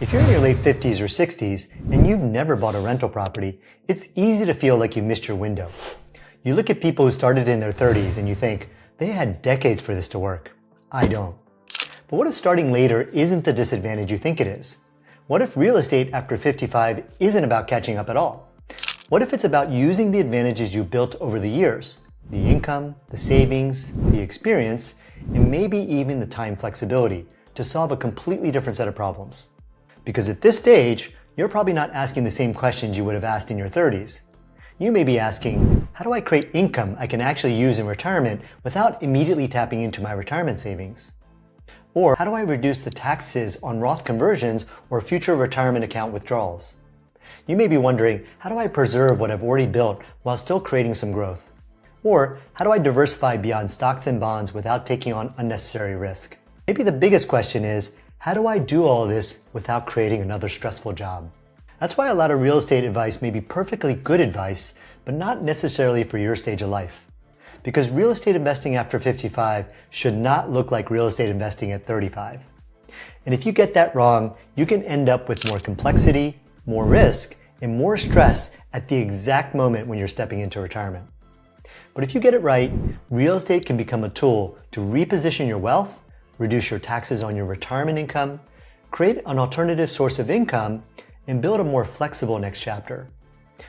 If you're in your late 50s or 60s and you've never bought a rental property, it's easy to feel like you missed your window. You look at people who started in their 30s and you think, they had decades for this to work. I don't. But what if starting later isn't the disadvantage you think it is? What if real estate after 55 isn't about catching up at all? What if it's about using the advantages you built over the years? The income, the savings, the experience, and maybe even the time flexibility to solve a completely different set of problems. Because at this stage, you're probably not asking the same questions you would have asked in your 30s. You may be asking, how do I create income I can actually use in retirement without immediately tapping into my retirement savings? Or how do I reduce the taxes on Roth conversions or future retirement account withdrawals? You may be wondering, how do I preserve what I've already built while still creating some growth? Or how do I diversify beyond stocks and bonds without taking on unnecessary risk? Maybe the biggest question is, how do I do all this without creating another stressful job? That's why a lot of real estate advice may be perfectly good advice, but not necessarily for your stage of life. Because real estate investing after 55 should not look like real estate investing at 35. And if you get that wrong, you can end up with more complexity, more risk, and more stress at the exact moment when you're stepping into retirement. But if you get it right, real estate can become a tool to reposition your wealth, reduce your taxes on your retirement income, create an alternative source of income, and build a more flexible next chapter.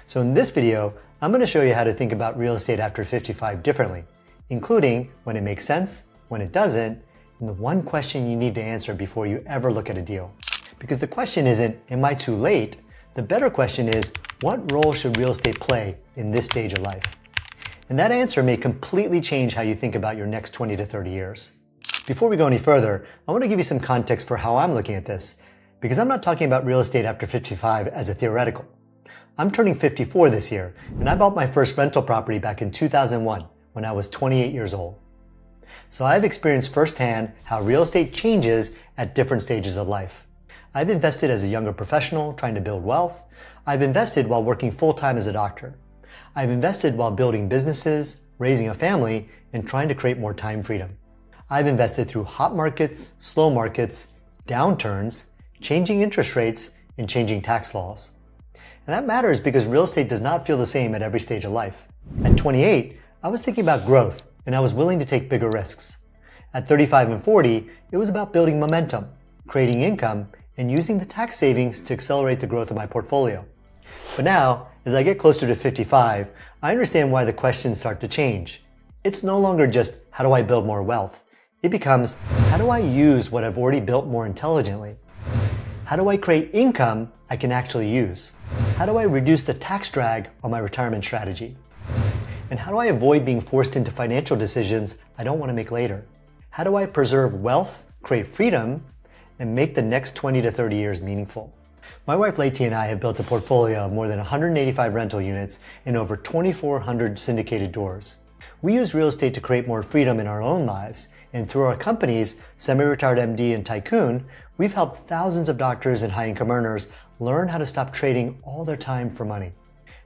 So in this video, I'm going to show you how to think about real estate after 55 differently, including when it makes sense, when it doesn't, and the one question you need to answer before you ever look at a deal. Because the question isn't, am I too late? The better question is, what role should real estate play in this stage of life? And that answer may completely change how you think about your next 20 to 30 years. Before we go any further, I want to give you some context for how I'm looking at this, because I'm not talking about real estate after 55 as a theoretical. I'm turning 54 this year, and I bought my first rental property back in 2001 when I was 28 years old. So I've experienced firsthand how real estate changes at different stages of life. I've invested as a younger professional trying to build wealth. I've invested while working full-time as a doctor. I've invested while building businesses, raising a family, and trying to create more time freedom. I've invested through hot markets, slow markets, downturns, changing interest rates, and changing tax laws. And that matters because real estate does not feel the same at every stage of life. At 28, I was thinking about growth, and I was willing to take bigger risks. At 35 and 40, it was about building momentum, creating income, and using the tax savings to accelerate the growth of my portfolio. But now, as I get closer to 55, I understand why the questions start to change. It's no longer just, how do I build more wealth? It becomes, how do I use what I've already built more intelligently? How do I create income I can actually use? How do I reduce the tax drag on my retirement strategy? And how do I avoid being forced into financial decisions I don't want to make later? How do I preserve wealth, create freedom, and make the next 20 to 30 years meaningful? My wife Leti and I have built a portfolio of more than 185 rental units and over 2,400 syndicated doors. We use real estate to create more freedom in our own lives, and through our companies, Semi-Retired MD and Tycoon, we've helped thousands of doctors and high-income earners learn how to stop trading all their time for money.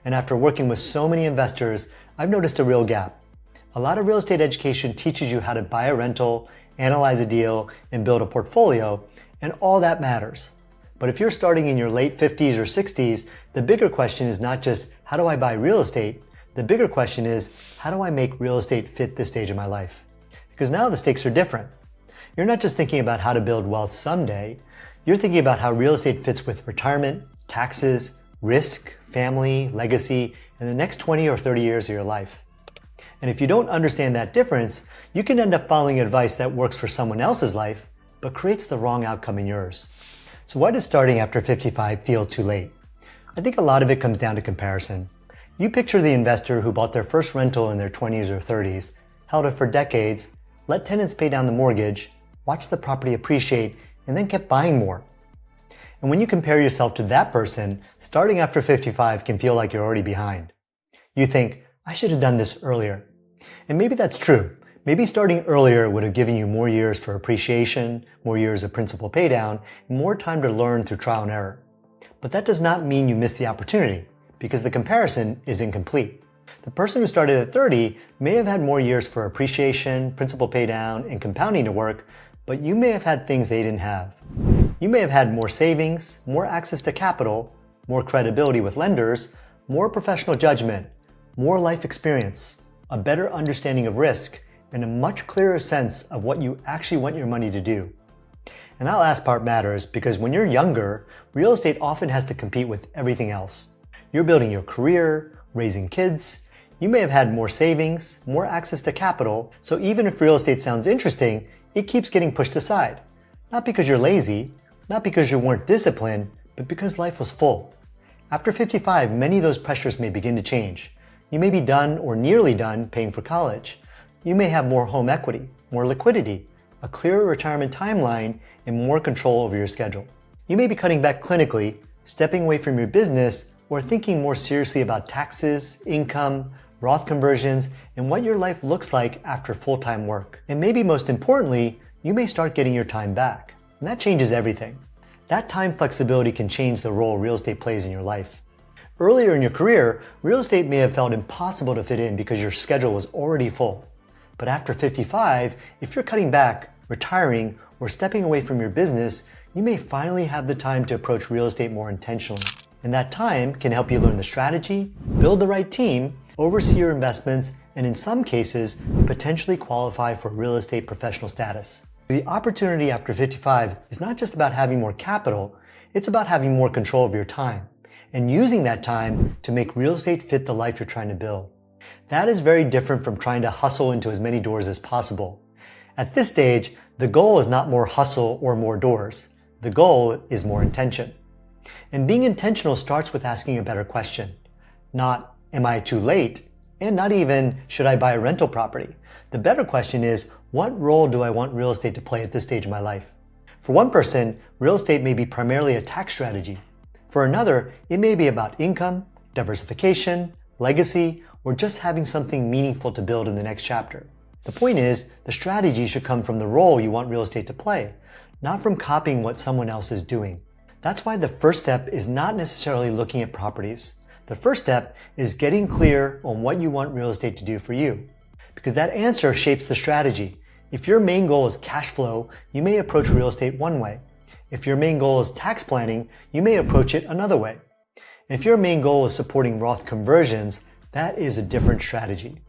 And after working with so many investors, I've noticed a real gap. A lot of real estate education teaches you how to buy a rental, analyze a deal, and build a portfolio, and all that matters. But if you're starting in your late 50s or 60s, the bigger question is not just, how do I buy real estate? The bigger question is, how do I make real estate fit this stage of my life? Because now the stakes are different. You're not just thinking about how to build wealth someday. You're thinking about how real estate fits with retirement, taxes, risk, family, legacy, and the next 20 or 30 years of your life. And if you don't understand that difference, you can end up following advice that works for someone else's life, but creates the wrong outcome in yours. So why does starting after 55 feel too late? I think a lot of it comes down to comparison. You picture the investor who bought their first rental in their 20s or 30s, held it for decades, let tenants pay down the mortgage, watched the property appreciate, and then kept buying more. And when you compare yourself to that person, starting after 55 can feel like you're already behind. You think, I should have done this earlier. And maybe that's true. Maybe starting earlier would have given you more years for appreciation, more years of principal paydown, and more time to learn through trial and error. But that does not mean you missed the opportunity, because the comparison is incomplete. The person who started at 30 may have had more years for appreciation, principal paydown, and compounding to work, but you may have had things they didn't have. You may have had more savings, more access to capital, more credibility with lenders, more professional judgment, more life experience, a better understanding of risk, and a much clearer sense of what you actually want your money to do. And that last part matters because when you're younger, real estate often has to compete with everything else. You're building your career, raising kids. You may have had more savings, more access to capital, so even if real estate sounds interesting, it keeps getting pushed aside. Not because you're lazy, not because you weren't disciplined, but because life was full. After 55, many of those pressures may begin to change. You may be done or nearly done paying for college. You may have more home equity, more liquidity, a clearer retirement timeline, and more control over your schedule. You may be cutting back clinically, stepping away from your business, or thinking more seriously about taxes, income, Roth conversions, and what your life looks like after full-time work. And maybe most importantly, you may start getting your time back. And that changes everything. That time flexibility can change the role real estate plays in your life. Earlier in your career, real estate may have felt impossible to fit in because your schedule was already full. But after 55, if you're cutting back, retiring, or stepping away from your business, you may finally have the time to approach real estate more intentionally. And that time can help you learn the strategy, build the right team, oversee your investments, and in some cases, potentially qualify for real estate professional status. The opportunity after 55 is not just about having more capital, it's about having more control of your time and using that time to make real estate fit the life you're trying to build. That is very different from trying to hustle into as many doors as possible. At this stage, the goal is not more hustle or more doors. The goal is more intention. And being intentional starts with asking a better question. Not, am I too late? And not even, should I buy a rental property? The better question is, what role do I want real estate to play at this stage of my life? For one person, real estate may be primarily a tax strategy. For another, it may be about income, diversification, legacy, or just having something meaningful to build in the next chapter. The point is, the strategy should come from the role you want real estate to play, not from copying what someone else is doing. That's why the first step is not necessarily looking at properties. The first step is getting clear on what you want real estate to do for you, because that answer shapes the strategy. If your main goal is cash flow, you may approach real estate one way. If your main goal is tax planning, you may approach it another way. And if your main goal is supporting Roth conversions, that is a different strategy.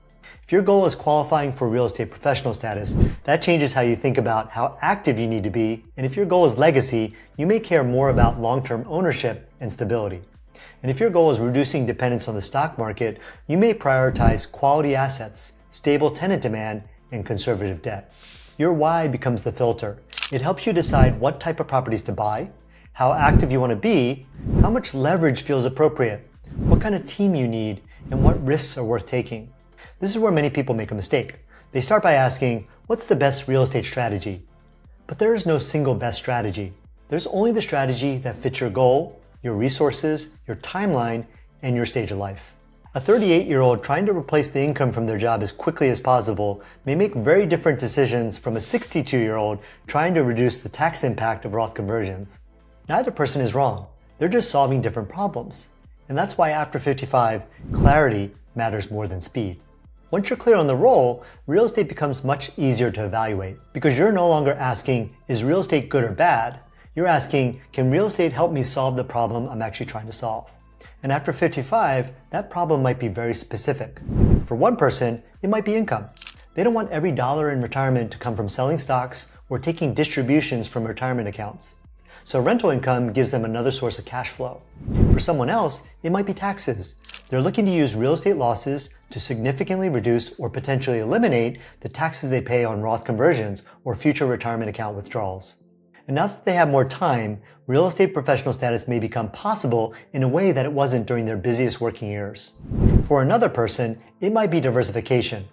If your goal is qualifying for real estate professional status, that changes how you think about how active you need to be. And if your goal is legacy, you may care more about long-term ownership and stability. And if your goal is reducing dependence on the stock market, you may prioritize quality assets, stable tenant demand, and conservative debt. Your why becomes the filter. It helps you decide what type of properties to buy, how active you want to be, how much leverage feels appropriate, what kind of team you need, and what risks are worth taking. This is where many people make a mistake. They start by asking, what's the best real estate strategy? But there is no single best strategy. There's only the strategy that fits your goal, your resources, your timeline, and your stage of life. A 38-year-old trying to replace the income from their job as quickly as possible may make very different decisions from a 62-year-old trying to reduce the tax impact of Roth conversions. Neither person is wrong. They're just solving different problems. And that's why after 55, clarity matters more than speed. Once you're clear on the role, real estate becomes much easier to evaluate because you're no longer asking, is real estate good or bad? You're asking, can real estate help me solve the problem I'm actually trying to solve? And after 55, that problem might be very specific. For one person, it might be income. They don't want every dollar in retirement to come from selling stocks or taking distributions from retirement accounts. So rental income gives them another source of cash flow. For someone else, it might be taxes. They're looking to use real estate losses to significantly reduce or potentially eliminate the taxes they pay on Roth conversions or future retirement account withdrawals. And now that they have more time, real estate professional status may become possible in a way that it wasn't during their busiest working years. For another person, it might be diversification.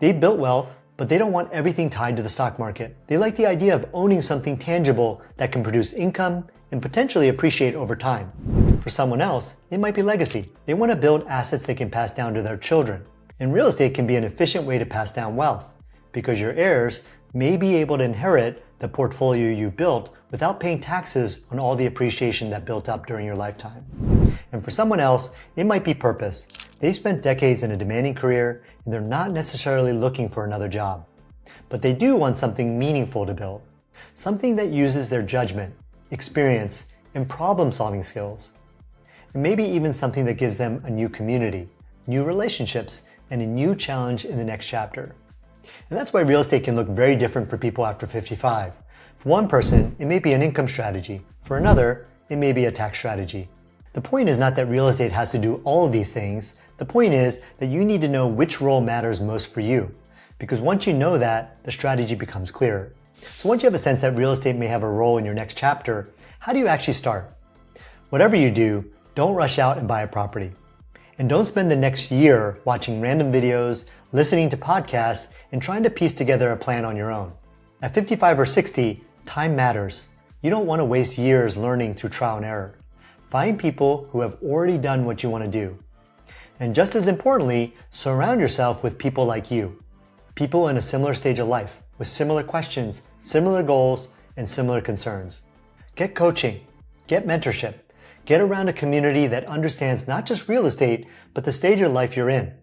They've built wealth, but they don't want everything tied to the stock market. They like the idea of owning something tangible that can produce income and potentially appreciate over time. For someone else, it might be legacy. They want to build assets they can pass down to their children. And real estate can be an efficient way to pass down wealth because your heirs may be able to inherit the portfolio you built without paying taxes on all the appreciation that built up during your lifetime. And for someone else, it might be purpose. They've spent decades in a demanding career and they're not necessarily looking for another job. But they do want something meaningful to build, something that uses their judgment, experience, and problem-solving skills. And maybe even something that gives them a new community, new relationships, and a new challenge in the next chapter. And that's why real estate can look very different for people after 55. For one person, it may be an income strategy. For another, it may be a tax strategy. The point is not that real estate has to do all of these things. The point is that you need to know which role matters most for you. Because once you know that, the strategy becomes clearer. So once you have a sense that real estate may have a role in your next chapter, how do you actually start? Whatever you do, don't rush out and buy a property. And don't spend the next year watching random videos, listening to podcasts, and trying to piece together a plan on your own. At 55 or 60, time matters. You don't want to waste years learning through trial and error. Find people who have already done what you want to do. And just as importantly, surround yourself with people like you. People in a similar stage of life, with similar questions, similar goals, and similar concerns. Get coaching, get mentorship, get around a community that understands not just real estate, but the stage of life you're in.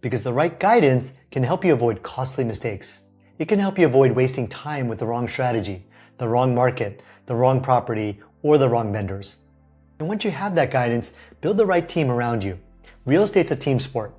Because the right guidance can help you avoid costly mistakes. It can help you avoid wasting time with the wrong strategy, the wrong market, the wrong property, or the wrong vendors. And once you have that guidance, build the right team around you. Real estate's a team sport.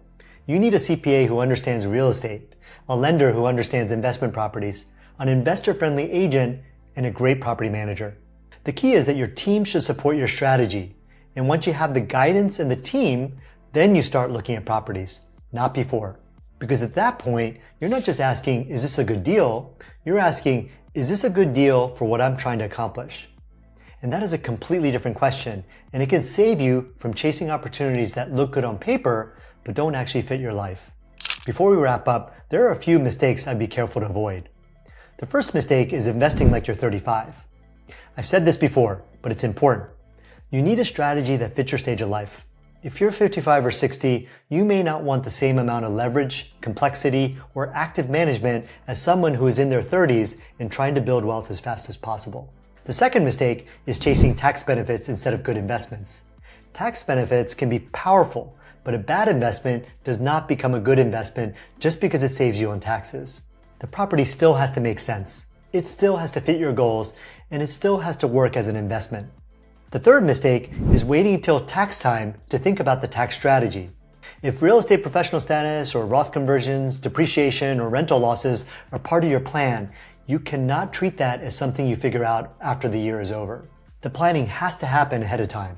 You need a CPA who understands real estate, a lender who understands investment properties, an investor-friendly agent, and a great property manager. The key is that your team should support your strategy. And once you have the guidance and the team, then you start looking at properties, not before. Because at that point, you're not just asking, is this a good deal? You're asking, is this a good deal for what I'm trying to accomplish? And that is a completely different question, and it can save you from chasing opportunities that look good on paper, but don't actually fit your life. Before we wrap up, there are a few mistakes I'd be careful to avoid. The first mistake is investing like you're 35. I've said this before, but it's important. You need a strategy that fits your stage of life. If you're 55 or 60, you may not want the same amount of leverage, complexity, or active management as someone who is in their 30s and trying to build wealth as fast as possible. The second mistake is chasing tax benefits instead of good investments. Tax benefits can be powerful, but a bad investment does not become a good investment just because it saves you on taxes. The property still has to make sense. It still has to fit your goals, and it still has to work as an investment. The third mistake is waiting until tax time to think about the tax strategy. If real estate professional status or Roth conversions, depreciation, or rental losses are part of your plan, you cannot treat that as something you figure out after the year is over. The planning has to happen ahead of time.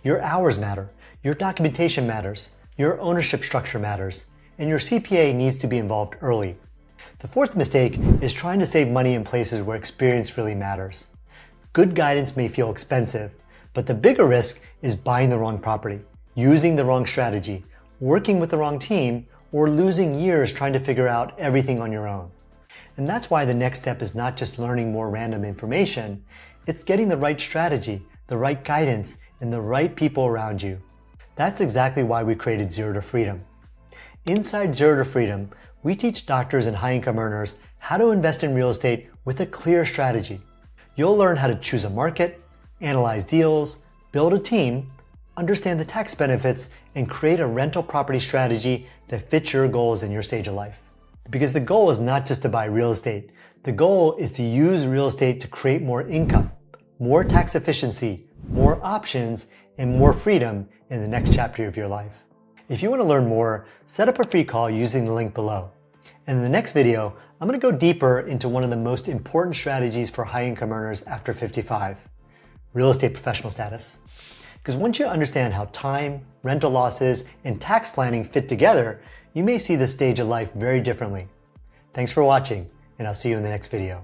Your hours matter, your documentation matters, your ownership structure matters, and your CPA needs to be involved early. The fourth mistake is trying to save money in places where experience really matters. Good guidance may feel expensive, but the bigger risk is buying the wrong property, using the wrong strategy, working with the wrong team, or losing years trying to figure out everything on your own. And that's why the next step is not just learning more random information, it's getting the right strategy, the right guidance, and the right people around you. That's exactly why we created Zero to Freedom. Inside Zero to Freedom, we teach doctors and high-income earners how to invest in real estate with a clear strategy. You'll learn how to choose a market, analyze deals, build a team, understand the tax benefits, and create a rental property strategy that fits your goals and your stage of life. Because the goal is not just to buy real estate. The goal is to use real estate to create more income, more tax efficiency, more options, and more freedom in the next chapter of your life. If you want to learn more, set up a free call using the link below. And in the next video, I'm going to go deeper into one of the most important strategies for high-income earners after 55, real estate professional status. Because once you understand how time, rental losses, and tax planning fit together, you may see this stage of life very differently. Thanks for watching, and I'll see you in the next video.